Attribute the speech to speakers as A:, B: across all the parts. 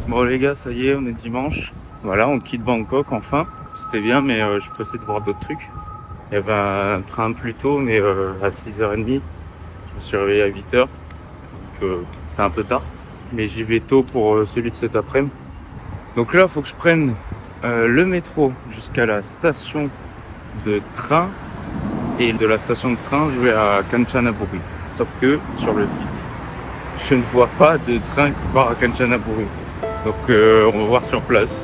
A: Bon les gars, ça y est, on est dimanche. Voilà, on quitte Bangkok enfin. C'était bien, mais je suis pressé de voir d'autres trucs. Il y avait un train plus tôt, mais à 6h30. Je me suis réveillé à 8h, donc c'était un peu tard. Mais j'y vais tôt pour celui de cet après-midi. Donc là, il faut que je prenne le métro jusqu'à la station de train. Et de la station de train, je vais à Kanchanaburi. Sauf que sur le site, je ne vois pas de train qui part à Kanchanaburi. Donc on va voir sur place.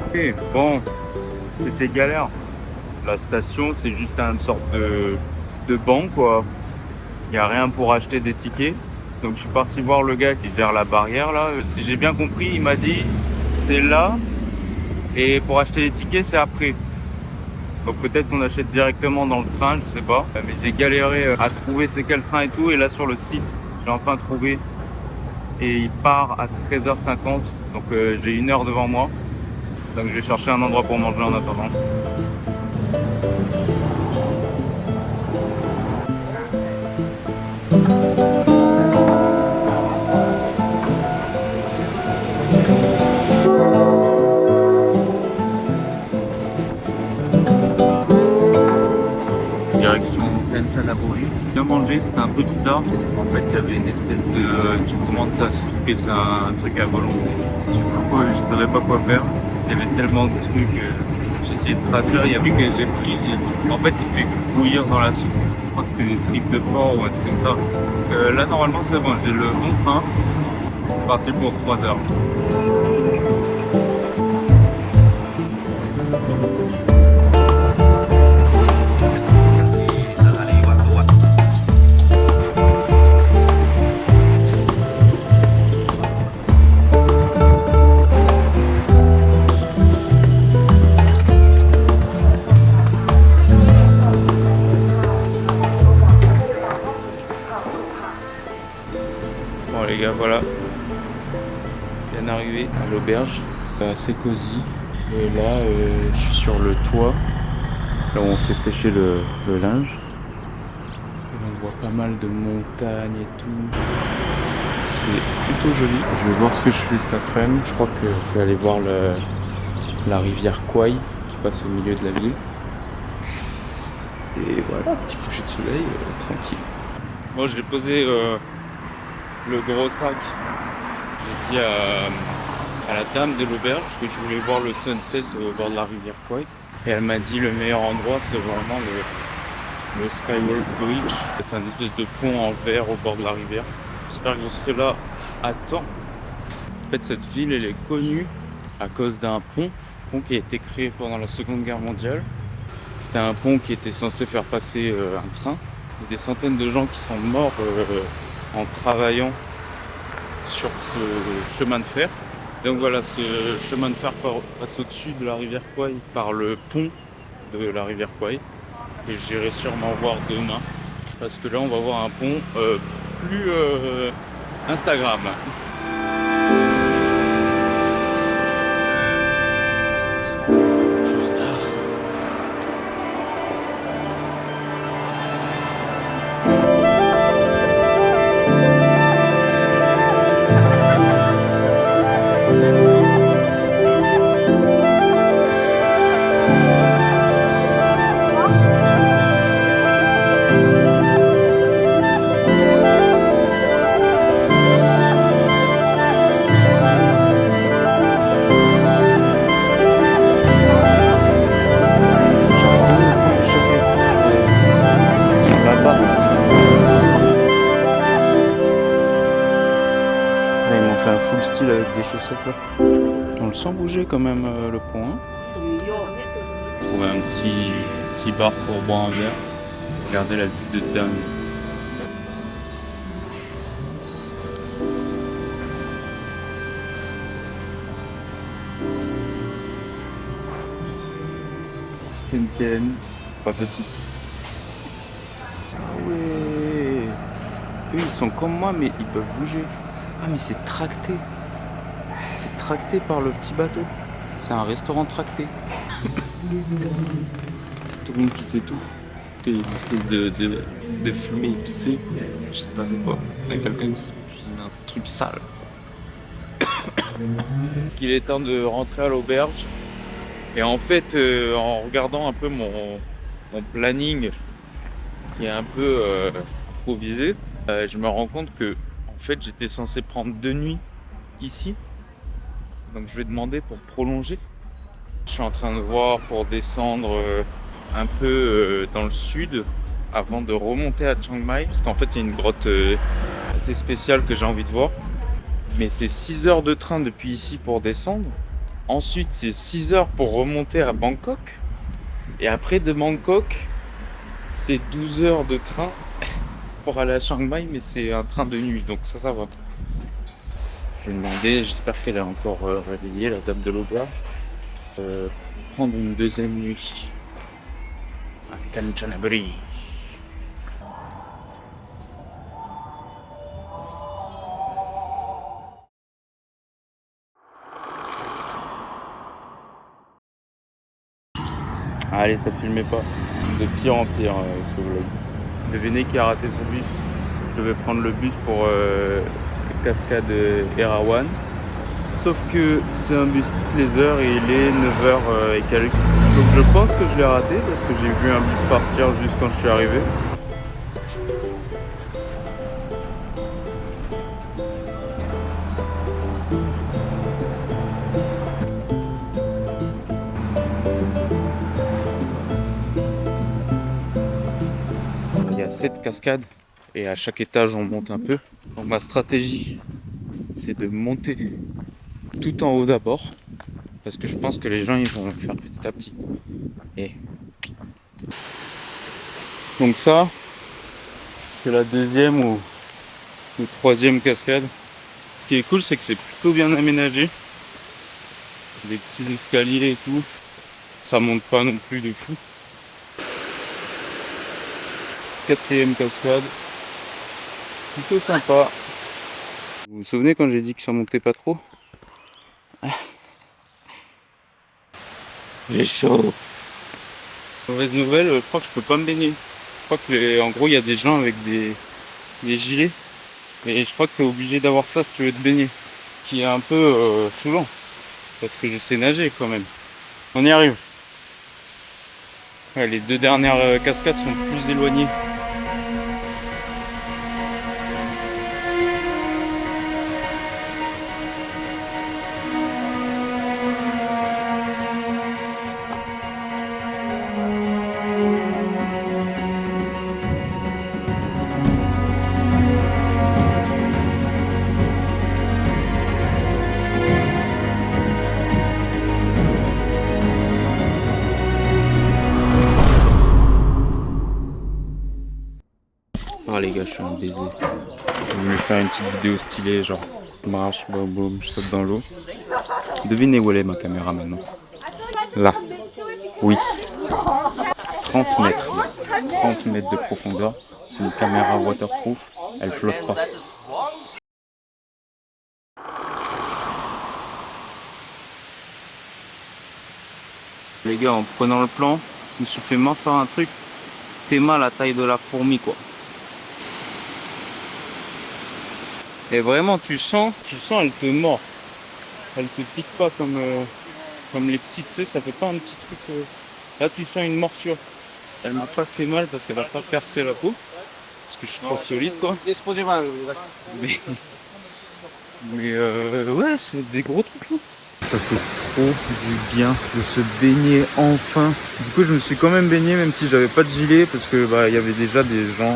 A: Ok, bon, c'était galère. La station, c'est juste une sorte de banc, quoi. Il n'y a rien pour acheter des tickets. Donc je suis parti voir le gars qui gère la barrière là. Si j'ai bien compris, il m'a dit c'est là et pour acheter les tickets c'est après. Donc peut-être qu'on achète directement dans le train, je sais pas. Mais j'ai galéré à trouver c'est quel train et tout. Et là sur le site, j'ai enfin trouvé. Et il part à 13h50. Donc j'ai 1 heure devant moi. Donc je vais chercher un endroit pour manger en attendant. Direction Kanchanaburi. Bien mangé, c'était un peu bizarre. En fait, il y avait une espèce de... Tu commandes ta soupe et c'est un truc à volonté. Du coup, je savais pas quoi faire. Il y avait tellement de trucs. J'ai essayé de traduire, il y a plus que j'ai pris. En fait, il fait bouillir dans la soupe. Je crois que c'était des tripes de porc ou un truc comme ça. Là, normalement, c'est bon. J'ai le bon train. C'est parti pour 3 heures. Bon les gars, voilà, bien arrivé à l'auberge, assez cosy. Et là, je suis sur le toit, là où on fait sécher le linge. Et on voit pas mal de montagnes et tout. C'est plutôt joli. Je vais voir ce que je fais cet après-midi. Je crois que je vais aller voir la rivière Kwai qui passe au milieu de la ville. Et voilà, petit coucher de soleil, tranquille. Bon, j'ai posé le gros sac. J'ai dit à la dame de l'auberge que je voulais voir le sunset au bord de la rivière Kwai. Et elle m'a dit le meilleur endroit c'est vraiment le Skywalk Bridge. C'est un espèce de pont en verre au bord de la rivière. J'espère que je serai là à temps. En fait cette ville elle est connue à cause d'un pont qui a été créé pendant la Seconde Guerre mondiale. C'était un pont qui était censé faire passer un train. Il y a des centaines de gens qui sont morts en travaillant sur ce chemin de fer. Donc voilà, ce chemin de fer passe au-dessus de la rivière Kwai par le pont de la rivière Kwai. Et j'irai sûrement voir demain. Parce que là, on va voir un pont plus Instagram. Avec des chaussettes là. On le sent bouger quand même le pont. Hein. Trouver un petit bar pour boire un verre. Regardez la vue de dingue. C'est une canne, pas petite. Ah ouais. Eux ils sont comme moi mais ils peuvent bouger. Ah mais c'est tracté. C'est tracté par le petit bateau. C'est un restaurant tracté. Tout le monde qui sait tout. qu'il y a une espèce de fumée épicée. Je sais pas c'est quoi. Il y a quelqu'un qui cuisine un truc sale. Qu'il est temps de rentrer à l'auberge. Et en fait, en regardant un peu mon planning qui est un peu improvisé, je me rends compte que en fait j'étais censé prendre 2 nuits ici. Donc je vais demander pour prolonger. Je suis en train de voir pour descendre un peu dans le sud avant de remonter à Chiang Mai. Parce qu'en fait il y a une grotte assez spéciale que j'ai envie de voir. Mais c'est 6 heures de train depuis ici pour descendre. Ensuite c'est 6 heures pour remonter à Bangkok. Et après de Bangkok, c'est 12 heures de train pour aller à Chiang Mai. Mais c'est un train de nuit, donc ça va. Je vais demander, j'espère qu'elle est encore réveillée, la dame de l'auberge. Prendre une deuxième nuit à Kanchanaburi. Allez, ça filmait pas. De pire en pire ce vlog. Devinez qui a raté son bus. Je devais prendre le bus pour la cascade Erawan. Sauf que c'est un bus toutes les heures et il est 9h et quelques. Donc je pense que je l'ai raté parce que j'ai vu un bus partir juste quand je suis arrivé. Il y a 7 cascades et à chaque étage on monte un peu. Donc ma stratégie c'est de monter tout en haut d'abord. Parce que je pense que les gens ils vont le faire petit à petit. Et donc ça, c'est la deuxième ou troisième cascade. Ce qui est cool, c'est que c'est plutôt bien aménagé. Des petits escaliers et tout. Ça monte pas non plus de fou. Quatrième cascade. Plutôt sympa. Vous vous souvenez quand j'ai dit que ça montait pas trop? J'ai chaud. Mauvaise nouvelle, je crois que je peux pas me baigner. Je crois que en gros il y a des gens avec des gilets. Et je crois que tu es obligé d'avoir ça si tu veux te baigner. Qui est un peu saoulant. Parce que je sais nager quand même. On y arrive. Ouais, les 2 dernières cascades sont plus éloignées. Ah les gars, je suis un baiser. Je voulais faire une petite vidéo stylée, genre je marche, boum boum, je saute dans l'eau. Devinez où elle est ma caméra maintenant. Là. Oui. 30 mètres. 30 mètres de profondeur. C'est une caméra waterproof. Elle flotte pas. Les gars, en prenant le plan, je me suis fait mince faire un truc. T'es mal la taille de la fourmi quoi. Et vraiment tu sens elle te mord. Elle te pique pas comme les petites, tu sais, ça fait pas un petit truc. Là tu sens une morsure. Elle m'a pas fait mal parce qu'elle a pas percé la peau. Parce que je suis trop solide quoi. Mais ouais, c'est des gros trucs là. Ça fait trop du bien de se baigner enfin. Du coup je me suis quand même baigné même si j'avais pas de gilet parce que bah il y avait déjà des gens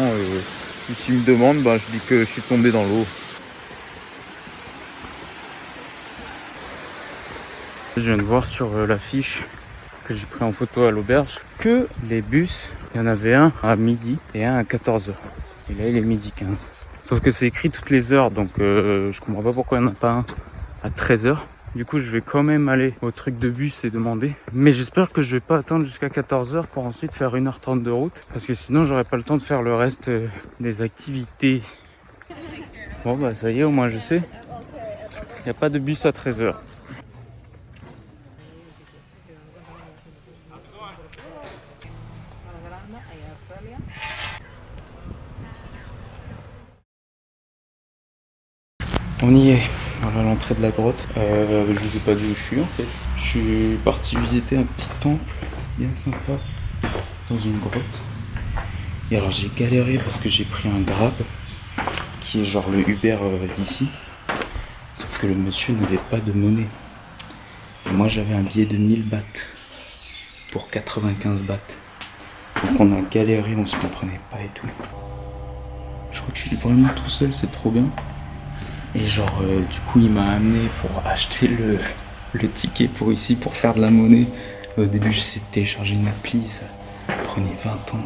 A: qui s'ils me demandent, bah je dis que je suis tombé dans l'eau. Je viens de voir sur l'affiche que j'ai pris en photo à l'auberge que les bus, il y en avait un à midi et un à 14h. Et là il est midi 15. Sauf que c'est écrit toutes les heures donc je comprends pas pourquoi il n'y en a pas un à 13h. Du coup je vais quand même aller au truc de bus et demander. Mais j'espère que je vais pas attendre jusqu'à 14h pour ensuite faire 1h30 de route. Parce que sinon j'aurai pas le temps de faire le reste des activités. Bon bah ça y est, au moins je sais. Il n'y a pas de bus à 13h. On y est, voilà l'entrée de la grotte. Je vous ai pas dit où je suis en fait. Je suis parti visiter un petit temple bien sympa dans une grotte. Et alors j'ai galéré parce que j'ai pris un Grab qui est genre le Uber d'ici. Sauf que le monsieur n'avait pas de monnaie. Et moi j'avais un billet de 1000 bahts pour 95 bahts. Donc on a galéré, on se comprenait pas et tout. Je crois que je suis vraiment tout seul, c'est trop bien. Et genre du coup il m'a amené pour acheter le ticket pour ici, pour faire de la monnaie. Au début j'essayais de télécharger une appli, ça prenait 20 ans.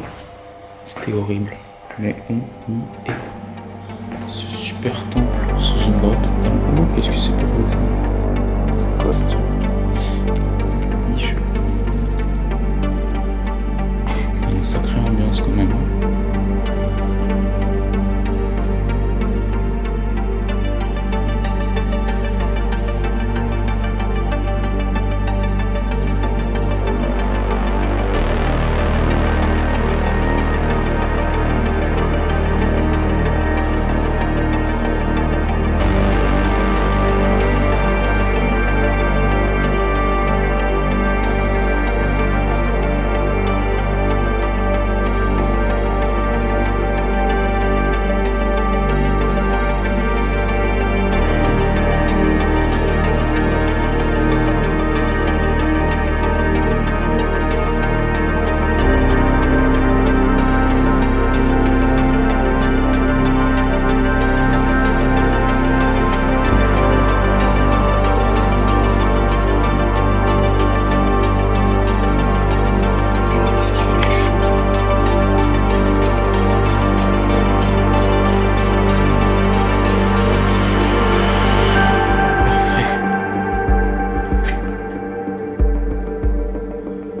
A: C'était horrible. Mais on y est. Ce super temple sous une grotte. Oh, qu'est-ce que c'est pas beau ça? C'est quoi ce truc? Bicheux. Il y a une sacrée ambiance quand même.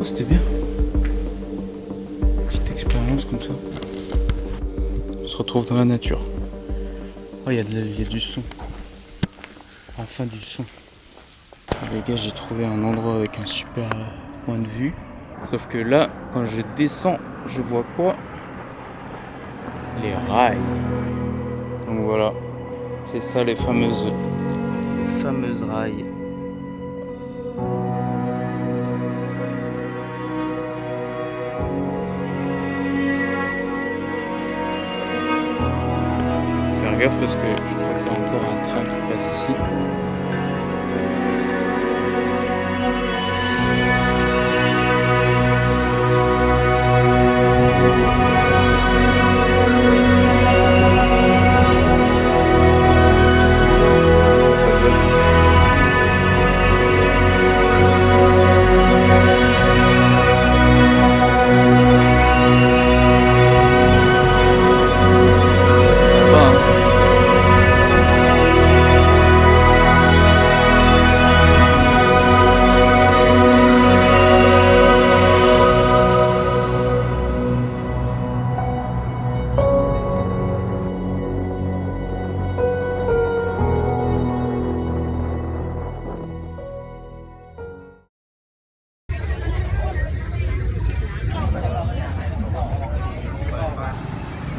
A: C'était bien. Petite expérience comme ça. On se retrouve dans la nature. Oh, il y a du son. Enfin du son. Les gars, j'ai trouvé un endroit avec un super point de vue. Sauf que là, quand je descends, je vois quoi? Les rails. Donc voilà. C'est ça les fameuses rails. Faire gaffe parce que je crois qu'il y a encore un train qui passe ici.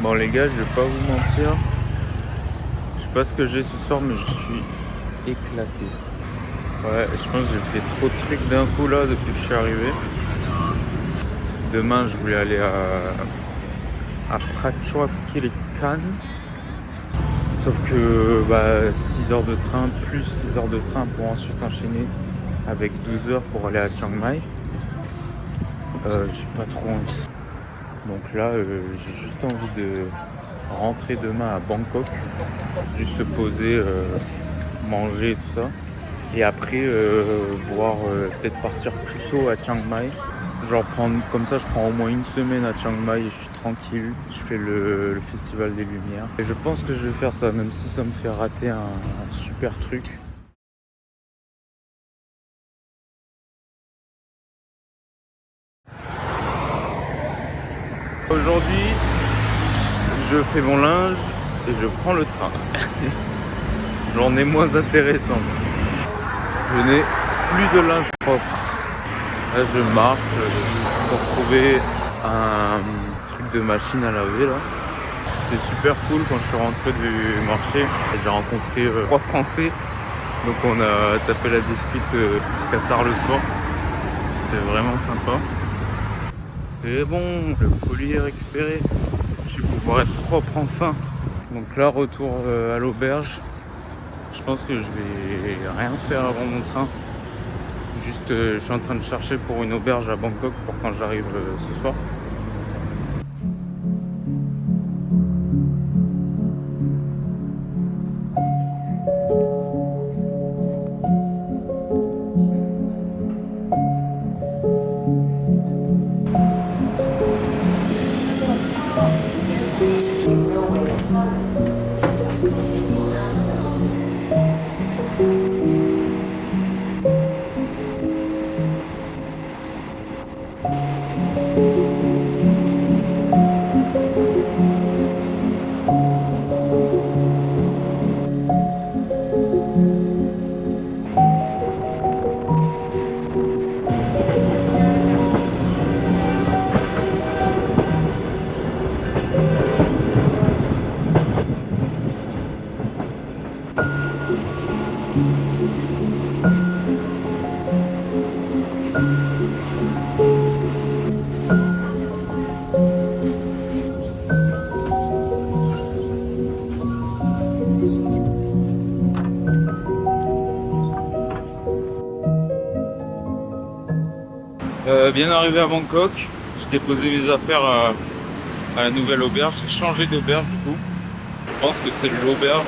A: Bon les gars, je vais pas vous mentir, je sais pas ce que j'ai ce soir mais je suis éclaté. Ouais, je pense que j'ai fait trop de trucs d'un coup là depuis que je suis arrivé. Demain je voulais aller à Prachuapkhirikan. Sauf que 6 heures de train plus 6 heures de train pour ensuite enchaîner avec 12 heures pour aller à Chiang Mai. J'ai pas trop envie. Donc là, j'ai juste envie de rentrer demain à Bangkok, juste se poser, manger et tout ça. Et après, voir peut-être partir plus tôt à Chiang Mai. Genre comme ça, je prends au moins une semaine à Chiang Mai et je suis tranquille. Je fais le festival des Lumières. Et je pense que je vais faire ça, même si ça me fait rater un super truc. Aujourd'hui, je fais mon linge et je prends le train. Journée moins intéressante. Je n'ai plus de linge propre. Là, je marche pour trouver un truc de machine à laver là. c'était super cool quand je suis rentré du marché. J'ai rencontré 3 Français. Donc on a tapé la discute jusqu'à tard le soir. C'était vraiment sympa. C'est bon, le colis est récupéré. Je vais pouvoir être propre enfin. Donc là, retour à l'auberge. Je pense que je vais rien faire avant mon train. Juste, je suis en train de chercher pour une auberge à Bangkok pour quand j'arrive ce soir. Bien arrivé à Bangkok, j'ai déposé mes affaires à la nouvelle auberge. J'ai changé d'auberge du coup. Je pense que c'est l'auberge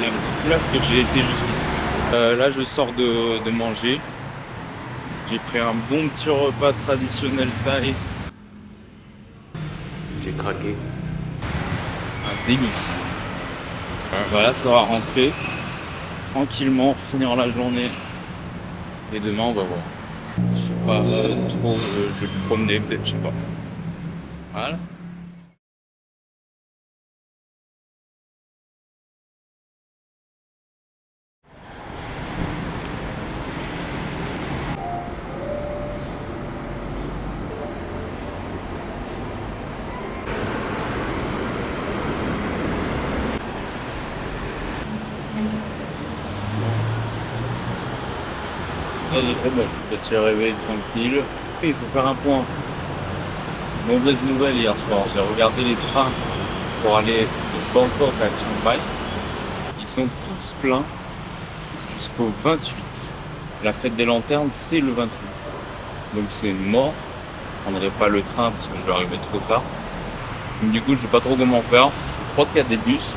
A: la plus classe que j'ai été jusqu'ici. Là je sors de manger. J'ai pris un bon petit repas traditionnel thaï. J'ai craqué. Un délice. Voilà, ça va rentrer tranquillement, finir la journée. Et demain on va voir. Je sais pas trop, je vais me promener peut-être, je sais pas. Voilà. Petit réveil tranquille. Et il faut faire un point. Mauvaise nouvelle hier soir. J'ai regardé les trains pour aller de Bangkok à Chiang Mai. Ils sont tous pleins jusqu'au 28. La fête des lanternes, c'est le 28. Donc c'est mort. Je ne prendrai pas le train parce que je vais arriver trop tard. Donc, du coup, je ne sais pas trop comment faire. Je crois qu'il y a des bus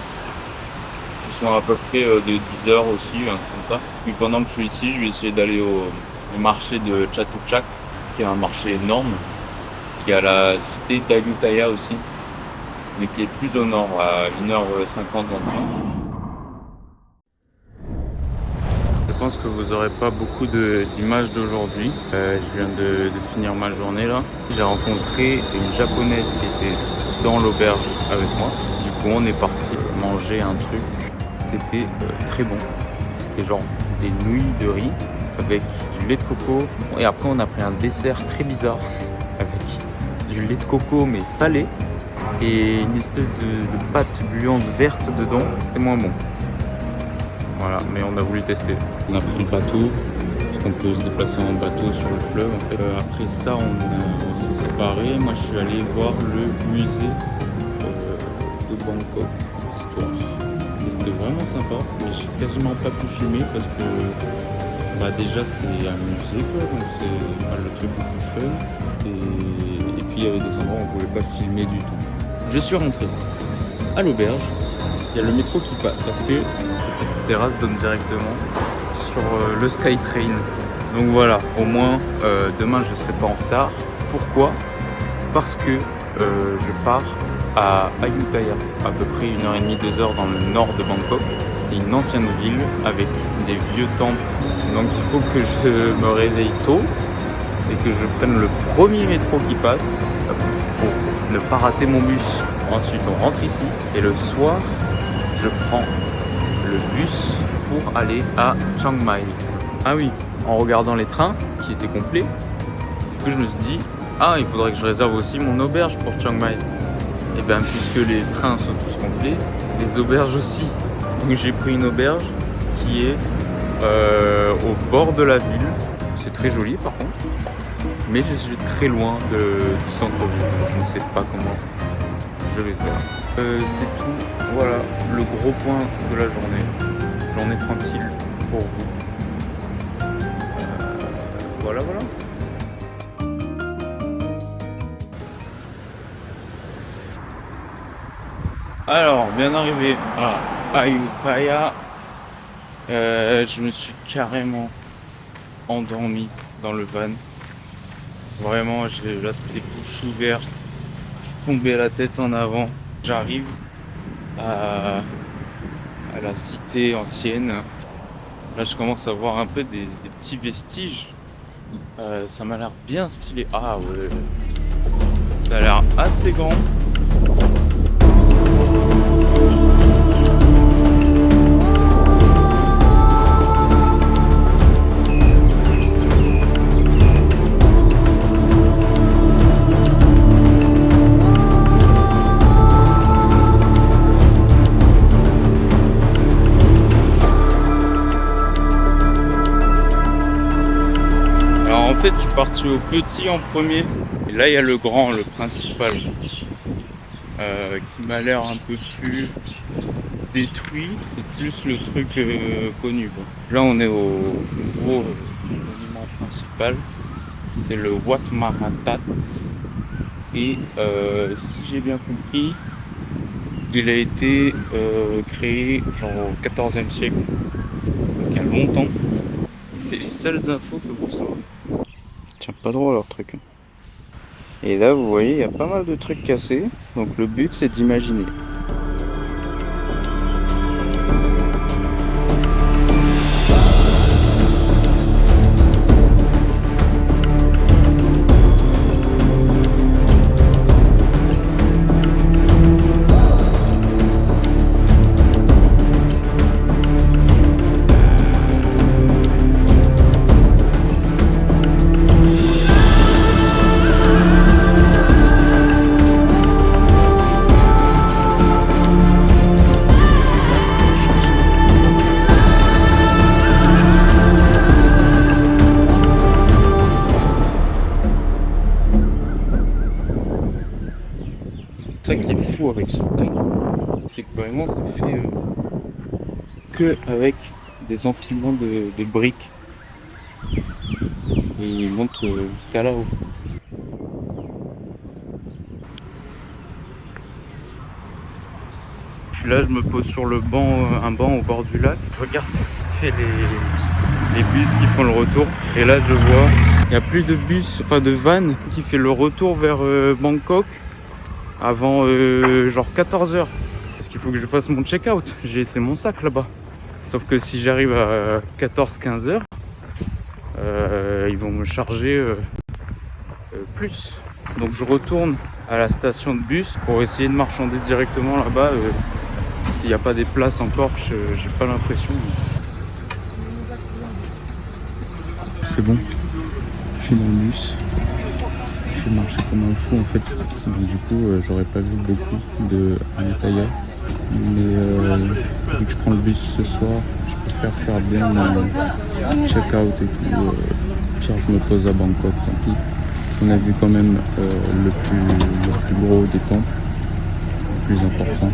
A: qui sont à peu près de 10 heures aussi, comme ça. Puis pendant que je suis ici, je vais essayer d'aller au marché de Chatuchak, qui est un marché énorme. Il y a la cité d'Ayutthaya aussi, mais qui est plus au nord, à 1h50 d'entrain. Je pense que vous n'aurez pas beaucoup d'images d'aujourd'hui. Je viens de finir ma journée là. J'ai rencontré une japonaise qui était dans l'auberge avec moi. Du coup, on est parti manger un truc. C'était très bon. C'était genre des nouilles de riz avec du lait de coco. Et après, on a pris un dessert très bizarre avec du lait de coco mais salé et une espèce de pâte gluante verte dedans. C'était moins bon. Voilà, mais on a voulu tester. On a pris le bateau, parce qu'on peut se déplacer en bateau sur le fleuve. En fait. Après ça, on s'est séparés. Moi, je suis allé voir le musée de Bangkok, d'histoire. Et c'était vraiment sympa. Mais j'ai quasiment pas pu filmer parce que déjà c'est un musée, quoi, donc c'est pas le truc le plus fun. Et puis il y avait des endroits où on pouvait pas filmer du tout. Je suis rentré à l'auberge. Il y a le métro qui passe parce que cette petite terrasse donne directement sur le SkyTrain. Donc voilà, au moins demain je ne serai pas en retard. Pourquoi? Parce que je pars à Ayutthaya, à peu près 1h30, 2h dans le nord de Bangkok. C'est une ancienne ville avec des vieux temples. Donc il faut que je me réveille tôt et que je prenne le premier métro qui passe pour ne pas rater mon bus. Ensuite on rentre ici et le soir je prends le bus pour aller à Chiang Mai. Ah oui, en regardant les trains qui étaient complets, du coup je me suis dit, ah il faudrait que je réserve aussi mon auberge pour Chiang Mai. Et bien puisque les trains sont tous complets, les auberges aussi. Donc j'ai pris une auberge qui est au bord de la ville. C'est très joli par contre. Mais je suis très loin du centre-ville. Je ne sais pas comment je vais faire. C'est tout. Voilà le gros point de la journée. Journée tranquille pour vous. Voilà. Alors, bien arrivé à Ayutthaya, je me suis carrément endormi dans le van. Vraiment, là c'était bouche ouverte, je tombais la tête en avant. J'arrive à la cité ancienne. Là, je commence à voir un peu des petits vestiges. Ça m'a l'air bien stylé. Ah ouais, ça a l'air assez grand. En fait, je suis parti au petit en premier, et là il y a le grand, le principal, qui m'a l'air un peu plus détruit. C'est plus le truc connu, quoi. Là on est au gros monument principal, c'est le Wat Mahathat, et si j'ai bien compris, il a été créé genre au XIVe siècle, donc il y a longtemps. Et c'est les seules infos que vous saurez. Tiens pas droit leur truc. Et là vous voyez il y a pas mal de trucs cassés, donc le but c'est d'imaginer. C'est ça qui est fou avec ce temps, c'est que vraiment c'est fait que avec des empilements de briques, et il monte jusqu'à là-haut. Je suis là, je me pose sur le banc, un banc au bord du lac, je regarde vite fait les bus qui font le retour, et là je vois il n'y a plus de bus, enfin de van qui fait le retour vers Bangkok avant genre 14h, parce qu'il faut que je fasse mon check-out. J'ai laissé mon sac là-bas, sauf que si j'arrive à 14-15h, ils vont me charger plus. Donc je retourne à la station de bus pour essayer de marchander directement là-bas. S'il n'y a pas des places encore, j'ai pas l'impression. C'est bon, je suis dans le bus. J'ai marché comme un fou en fait, donc du coup j'aurais pas vu beaucoup de Ayutthaya, mais vu que je prends le bus ce soir, je préfère faire bien mon check-out et tout. Pire je me pose à Bangkok, tant pis. On a vu quand même le plus gros des temples, le plus important.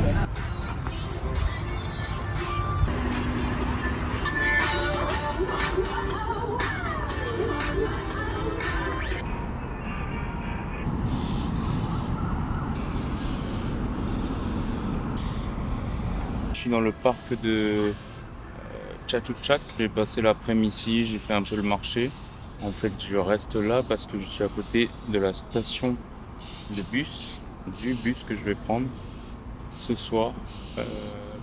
A: Je suis dans le parc de Chatuchak. J'ai passé l'après-midi ici, j'ai fait un peu le marché. En fait, je reste là parce que je suis à côté de la station de bus, du bus que je vais prendre ce soir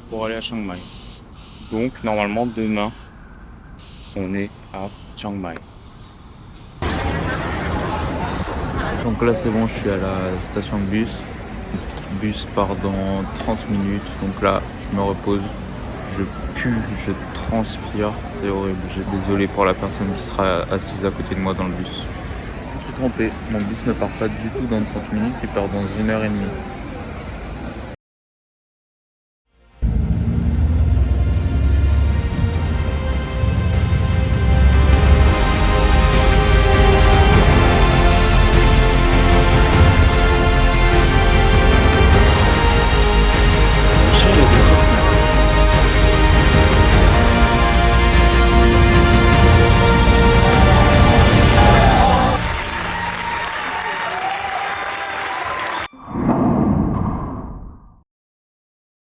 A: pour aller à Chiang Mai. Donc, normalement, demain, on est à Chiang Mai. Donc là, c'est bon, je suis à la station de bus. Le bus part dans 30 minutes. Donc là, je me repose. Je pue, je transpire, c'est horrible. Désolé pour la personne qui sera assise à côté de moi dans le bus. Je me suis trompé, mon bus ne part pas du tout dans 30 minutes, il part dans 1h30.